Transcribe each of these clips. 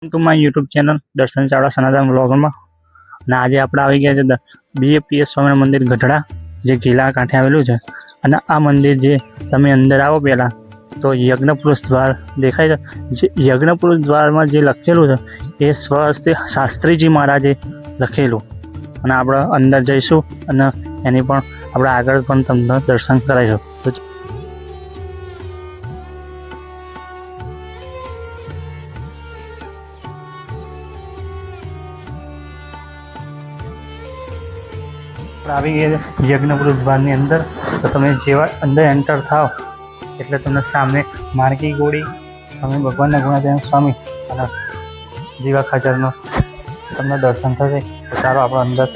To my YouTube channel દર્શન ચાવડા સનાતન વ્લોગમાં અને આજે આપણે આવી ગયા છે બીએપીએસ સ્વામિનારાયણ મંદિર ગઢડા જે ગીલા કાંઠે આવેલું છે। અને આ મંદિર જે તમે અંદર આવો પહેલાં તો યજ્ઞપુરુષ દ્વાર દેખાય છે। જે યજ્ઞપુરુષ દ્વારમાં જે લખેલું છે એ સ્વહસ્તે શાસ્ત્રીજી મહારાજે લખેલું અને આપણે અંદર જઈશું અને એની પણ આપણે આગળ પણ તમને દર્શન કરાવીશું। તો આવી ગયા યજ્ઞપુરુષ દ્વારની અંદર। તો તમે જેવા અંદર એન્ટર થાવ એટલે તમને સામે માણકી ગોળી સ્વામી ભગવાનના ગુણાતીતાનંદ સ્વામી અને જીવા ખાચરનો તમને દર્શન થશે। તો ચાલો આપણે અંદર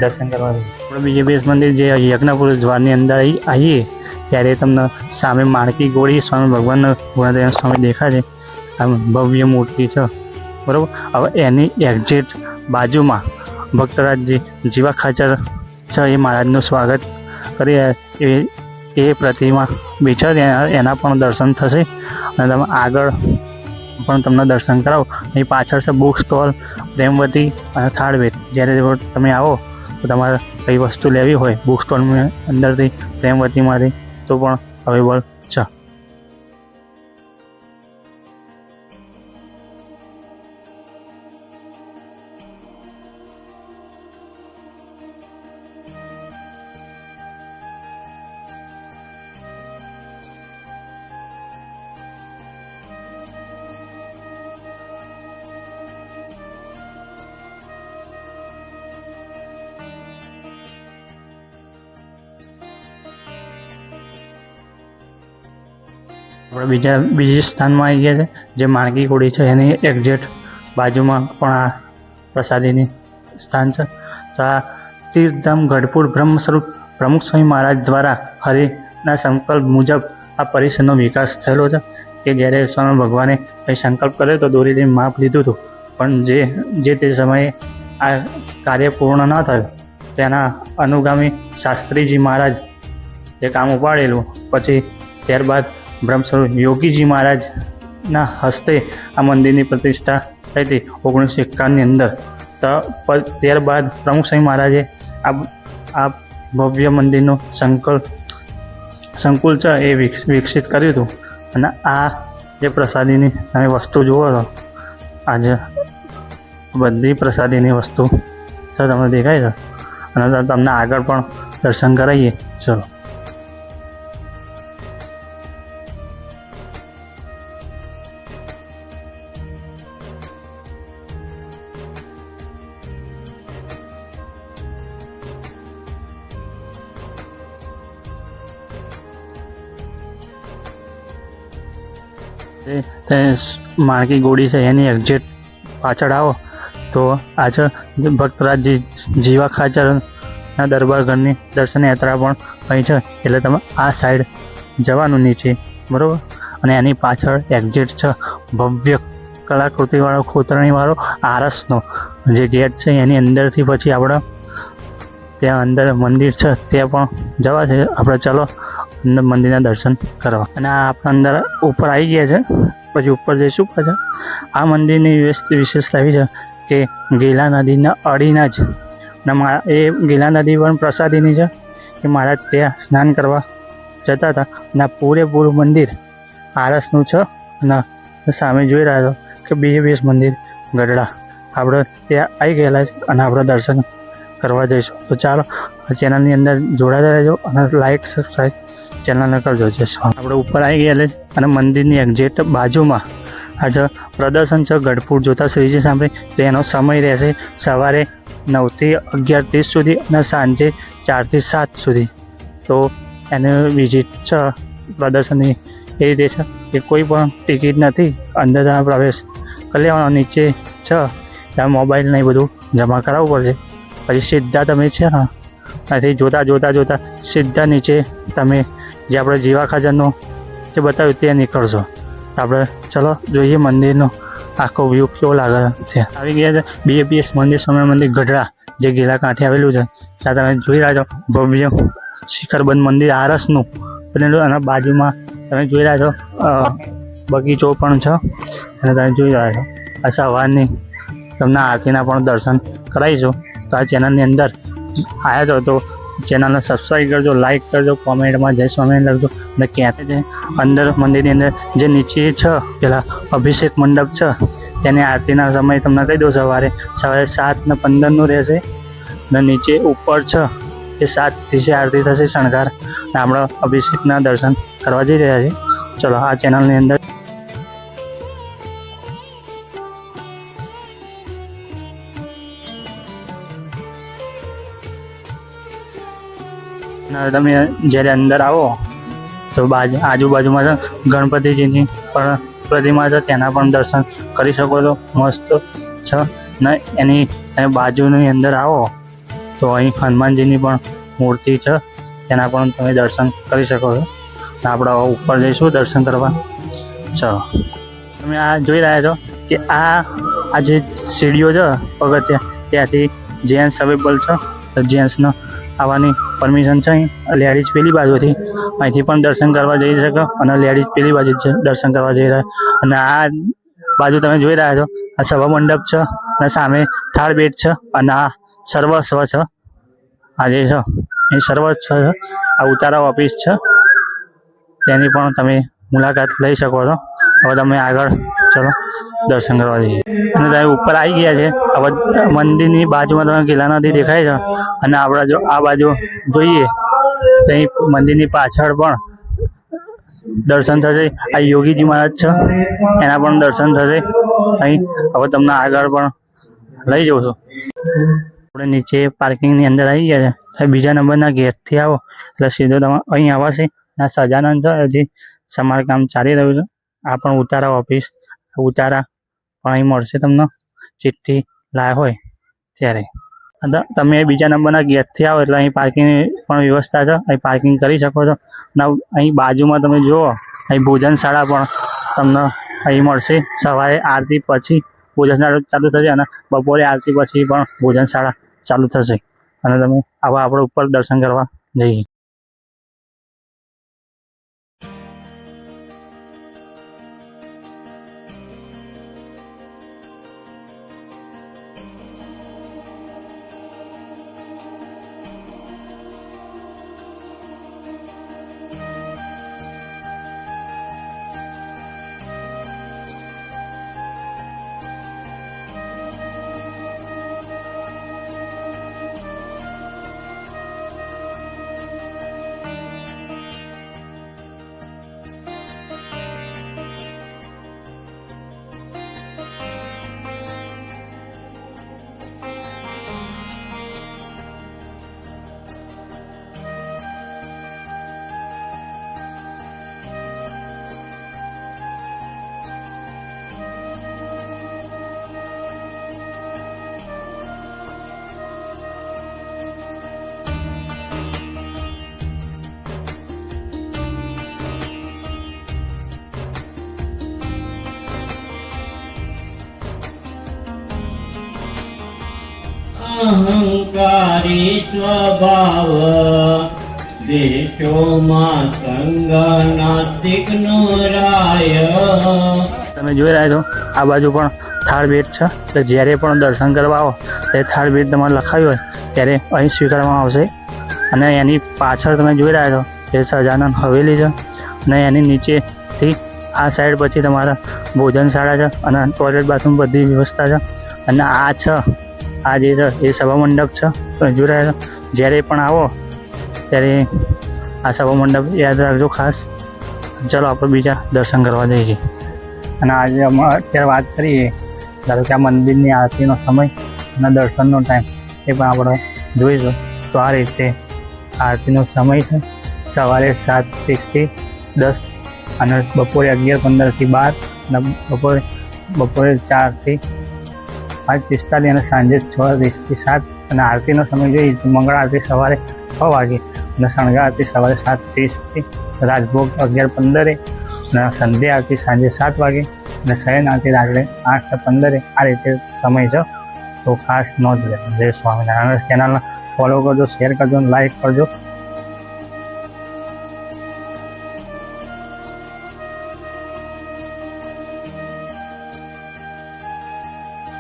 દર્શન કરવા જઈએ। આપણે બીએપીએસ મંદિર જે યજ્ઞપુરુષ દ્વારની અંદર આવીએ ત્યારે તમને સામે માણકી ગોળી સ્વામી ભગવાનના ગુણાતીતાનંદ સ્વામી દેખાશે। આમ ભવ્ય મૂર્તિ છે બરાબર। હવે એની એક્ઝેક્ટ બાજુમાં ભક્તરાજજી જીવા ખાચર છે એ મહારાજનું સ્વાગત કરી એ પ્રતિમા બી છે એના પણ દર્શન થશે અને તમે આગળ પણ તમને દર્શન કરાવો। એ પાછળ છે બુક સ્ટોલ પ્રેમવતી અને થાળવેદ। જ્યારે તમે આવો તો તમારે કઈ વસ્તુ લેવી હોય બુક સ્ટોલની અંદરથી પ્રેમવતીમાંથી તો પણ અવેલેબલ છે। આપણે બીજા સ્થાનમાં આવી ગયા છે જે માણકી ગોળી છે એની એક્ઝેક્ટ બાજુમાં પણ આ પ્રસાદીની સ્થાન છે। તો આ તીર્થધામ ગઢપુર બ્રહ્મ સ્વરૂપ પ્રમુખ સ્વામી મહારાજ દ્વારા હરિના સંકલ્પ મુજબ આ પરિસરનો વિકાસ થયેલો છે કે જ્યારે સ્વામી ભગવાને કંઈ સંકલ્પ કર્યો તો દોરીથી માપ લીધું હતું પણ જે તે સમયે આ કાર્ય પૂર્ણ ન થયું તેના અનુગામી શાસ્ત્રીજી મહારાજ એ કામ ઉપાડેલું પછી ત્યારબાદ બ્રહ્મસ્વરૂપ યોગીજી મહારાજના હસ્તે આ મંદિરની પ્રતિષ્ઠા થઈ હતી 1951ની અંદર। તો ત્યારબાદ પ્રમુખ સ્વામી મહારાજે આ ભવ્ય મંદિરનું સંકુલ છે એ વિકસિત કર્યું હતું। અને આ જે પ્રસાદીની તમે વસ્તુ જુઓ છો આજે બધી પ્રસાદીની વસ્તુ છે તમને દેખાય છે અને તમને આગળ પણ દર્શન કરાવીએ। ચલો માણકી ગોળી છે એની એક્ઝેક્ટ પાછળ આવો તો આજે ભક્તરાજજી જીવા ખાચરના દરબાર ઘરની દર્શન યાત્રા પણ અહીં છે। એટલે તમે આ સાઈડ જવાનું નીચે બરાબર। અને એની પાછળ એક્ઝેક્ટ છે ભવ્ય કલાકૃતિવાળો ખોતરણીવાળો આરસનો જે ગેટ છે એની અંદરથી પછી આપણે ત્યાં અંદર મંદિર છે ત્યાં પણ જવા છે આપણે। ચાલો અંદર મંદિરના દર્શન કરવા અને આપણે અંદર ઉપર આવી ગયા છે પછી ઉપર જઈશું પાછા। આ મંદિરની વિશેષતા એવી છે કે ગીલા નદીના અડીના જ એ ગીલા નદી પણ પ્રસાદીની છે કે મહારાજ ત્યાં સ્નાન કરવા જતા હતા અને પૂરેપૂરું મંદિર આરસનું છે। અને સામે જોઈ રહ્યા છો કે બીએપીએસ મંદિર ગઢડા આપણે ત્યાં આવી ગયેલા છે અને આપણે દર્શન કરવા જઈશું। તો ચાલો ચેનલની અંદર જોડાતા રહેજો અને લાઈક સબસ્ક્રાઈબ ચેનલને કરજો। આપણે ઉપર આવી ગયેલા છે અને મંદિરની એક્ઝેક્ટ બાજુમાં આજે પ્રદર્શન છે ગઢપુર જોતા શ્રીજી સામે। તો એનો સમય રહેશે સવારે 9થી 11:30 સુધી અને સાંજે 4થી 7 સુધી। તો એને વિઝિટ છે પ્રદર્શનની એ રીતે છે કે કોઈ પણ ટિકિટ નથી, અંદર પ્રવેશ કરી લેવાનો। નીચે છે ત્યાં મોબાઈલ ને બધું જમા કરાવવું પડશે પછી સીધા તમે છે ને અહીંથી જોતા સીધા નીચે તમે જે આપણે જીવા ખાચરનું જે બતાવ્યું તે નીકળશો। આપણે ચલો જોઈએ મંદિરનો આખો વ્યૂ કેવો લાગે છે। આવી ગયા છે બીએપીએસ મંદિર સ્વામિનારાયણ મંદિર ગઢડા જે ગીલા કાંઠે આવેલું છે। ત્યાં તમે જોઈ રહ્યા છો ભવ્ય શિખરબંધ મંદિર આરસનું બનેલું અને બાજુમાં તમે જોઈ રહ્યા છો બગીચો પણ છે અને તમે જોઈ રહ્યા છો આ સવારની તમને આરતીના પણ દર્શન કરાવીશું. તો આ ચેનલની અંદર આવ્યા છો તો ચેનલને સબસ્ક્રાઈબ કરજો, લાઈક કરજો, કોમેન્ટમાં જય સ્વામિનારાયણ લખજો. અને ક્યાંથી છે અંદર મંદિરની અંદર જે નીચે છે પેલા અભિષેક મંડપ છે તેની આરતીના સમય તમને કહી દઉં. સવારે 7:15 રહેશે અને નીચે ઉપર છે એ 7:30 આરતી થશે શણગાર. અને આપણે અભિષેકના દર્શન કરવા જઈ રહ્યા છીએ. ચલો આ ચેનલની અંદર તમે જ્યારે અંદર આવો તો આજુબાજુમાં છે ગણપતિજીની પણ પ્રતિમા છે, તેના પણ દર્શન કરી શકો છો. મસ્ત છે. ને એની બાજુની અંદર આવો તો અહીં હનુમાનજીની પણ મૂર્તિ છે, તેના પણ તમે દર્શન કરી શકો છો. આપણે ઉપર જઈશું દર્શન કરવા. ચલો તમે આ જોઈ રહ્યા છો કે આ જે સીડીઓ છે પગથિયા ત્યાંથી જેન્ટ્સ અવેલેબલ છે. તો જેન્ટ્સનો આવવાની પરમિશન છે. અહીં લેડીઝ પેલી બાજુથી અહીંથી પણ દર્શન કરવા જઈ શકો અને લેડીઝ પેલી બાજુ દર્શન કરવા જઈ રહ્યા. અને આ બાજુ તમે જોઈ રહ્યા છો આ સભા મંડપ છે અને સામે થાળ બેટ છે અને આ સર્વસ્વ છે. આ જે છે એ સર્વસ્વ છે. આ ઉતારા ઓફિસ છે, તેની પણ તમે મુલાકાત લઈ શકો છો. હવે તમે આગળ ચલો દર્શન કરવા જઈએ. અને તમે ઉપર આવી ગયા છે. હવે મંદિરની બાજુમાં તમે ગિલા નદી દેખાય છે અને આપણે જો આ બાજુ જોઈએ તો અહીં મંદિરની પાછળ પણ દર્શન થશે. આ યોગીજી મહારાજ છે, એના પણ દર્શન થશે અહીં. હવે તમને આગળ પણ લઈ જાઉં છું. આપણે નીચે પાર્કિંગની અંદર આવી ગયા છે. બીજા નંબરના ગેટથી આવો એટલે સીધો તમે અહીં આવશે. આ સજાનંદ છે, હજી સમારકામ ચાલી રહ્યું છે. આ પણ ઉતારા ઓફિસ, ઉતારા પણ અહીં મળશે તમને ચિઠ્ઠી લાયા હોય ત્યારે. તમે બીજા નંબરના ગેટથી આવો એટલે અહીં પાર્કિંગની પણ વ્યવસ્થા છે, અહીં પાર્કિંગ કરી શકો છો. અને અહીં બાજુમાં તમે જુઓ અહીં ભોજનશાળા પણ તમને અહીં મળશે. સવારે આરતી પછી ભોજનશાળા ચાલુ થશે અને બપોરે આરતી પછી પણ ભોજનશાળા ચાલુ થશે. અને તમે આવા આપણે ઉપર દર્શન કરવા જઈએ. અહંકારી સ્વભાવ દેશોમાં સંગ નાસ્તિકનો રાય. તમે જોઈ રહ્યા છો આ બાજુ પણ થાળ ભેટ છે. એટલે જ્યારે પણ દર્શન કરવા આવો ત્યારે થાળ ભેટ તમારે લખાવી હોય ત્યારે અહીં સ્વીકારવામાં આવશે. અને એની પાછળ તમે જોઈ રહ્યા છો એ સજાનંદ હવેલી છે અને એની નીચેથી આ સાઈડ પછી તમારા ભોજનશાળા છે અને ટોયલેટ બાથરૂમ બધી વ્યવસ્થા છે. અને આ છે આ જે છે એ સભા મંડપ છે. તમે જોઈ રહ્યા છો જ્યારે પણ આવો ત્યારે આ સભા મંડપ યાદ રાખજો ખાસ. ચાલો આપણે બીજા દર્શન કરવા જઈએ. અને આજે અમે અત્યારે વાત કરીએ ધારો કે આ મંદિરની આરતીનો સમય અને દર્શનનો ટાઈમ એ પણ આપણે જોઈશું. તો આ રીતે આરતીનો સમય છે સવારે 7:30 થી 10 અને બપોરે 11:15 થી 12 અને બપોરે 4 થી 5:45 અને સાંજે 6:30 થી 7. અને આરતીનો સમય જોઈએ તો મંગળ આરતી સવારે 6 વાગે અને શણગાર આરતી સવારે 7:30 થી રાજભોગ 11:15 અને સંધ્યા આરતી સાંજે 7 વાગે અને શયન આરતી રાત્રે 8:15. આ રીતે સમય છે. તો ખાસ નોંધ લે. જય સ્વામિનારાયણ. ચેનલને ફોલો કરજો, શેર કરજો, લાઈક કરજો.